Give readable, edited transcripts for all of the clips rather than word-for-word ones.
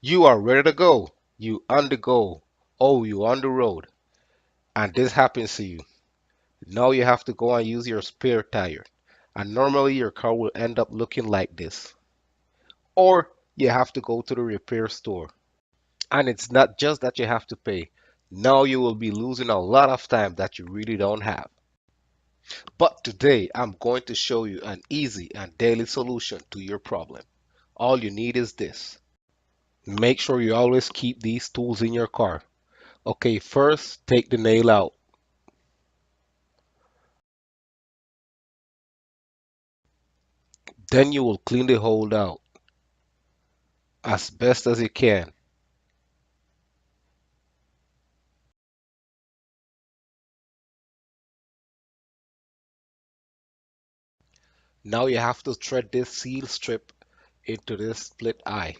You are ready to go. You on the go. Oh, you on the road. And this happens to you. Now you have to go and use your spare tire. And normally your car will end up looking like this. Or you have to go to the repair store. And it's not just that you have to pay. Now you will be losing a lot of time that you really don't have. But today I'm going to show you an easy and daily solution to your problem. All you need is this. Make sure you always keep these tools in your car. Okay, first take the nail out. Then you will clean the hole out as best as you can. Now you have to thread this seal strip into this split eye.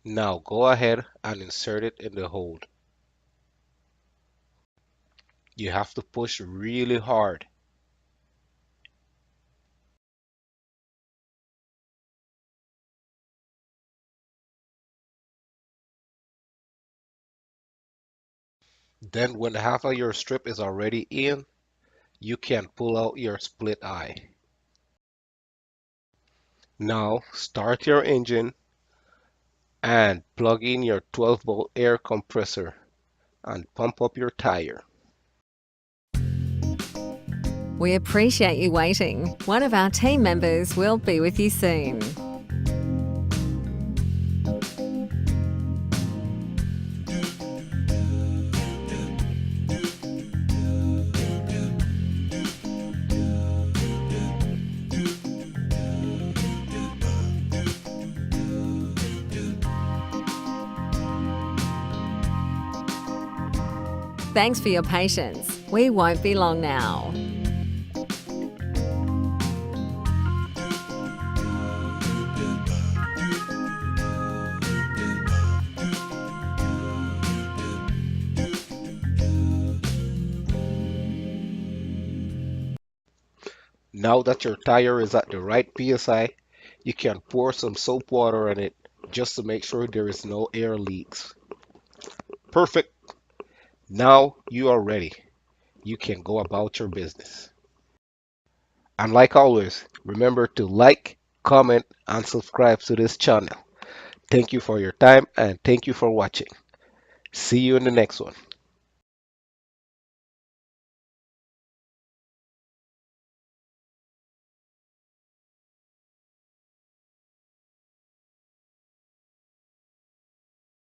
Now go ahead and insert it in the hole. You have to push really hard. Then when half of your strip is already in, you can pull out your split eye. Now start your engine and plug in your 12-volt air compressor and pump up your tire. We appreciate you waiting. One of our team members will be with you soon. Thanks for your patience. We won't be long now. Now that your tire is at the right PSI, you can pour some soap water on it just to make sure there is no air leaks. Perfect. Now you are ready. You can go about your business. And like always, remember to like, comment, and subscribe to this channel. Thank you for your time and thank you for watching. See you in the next one.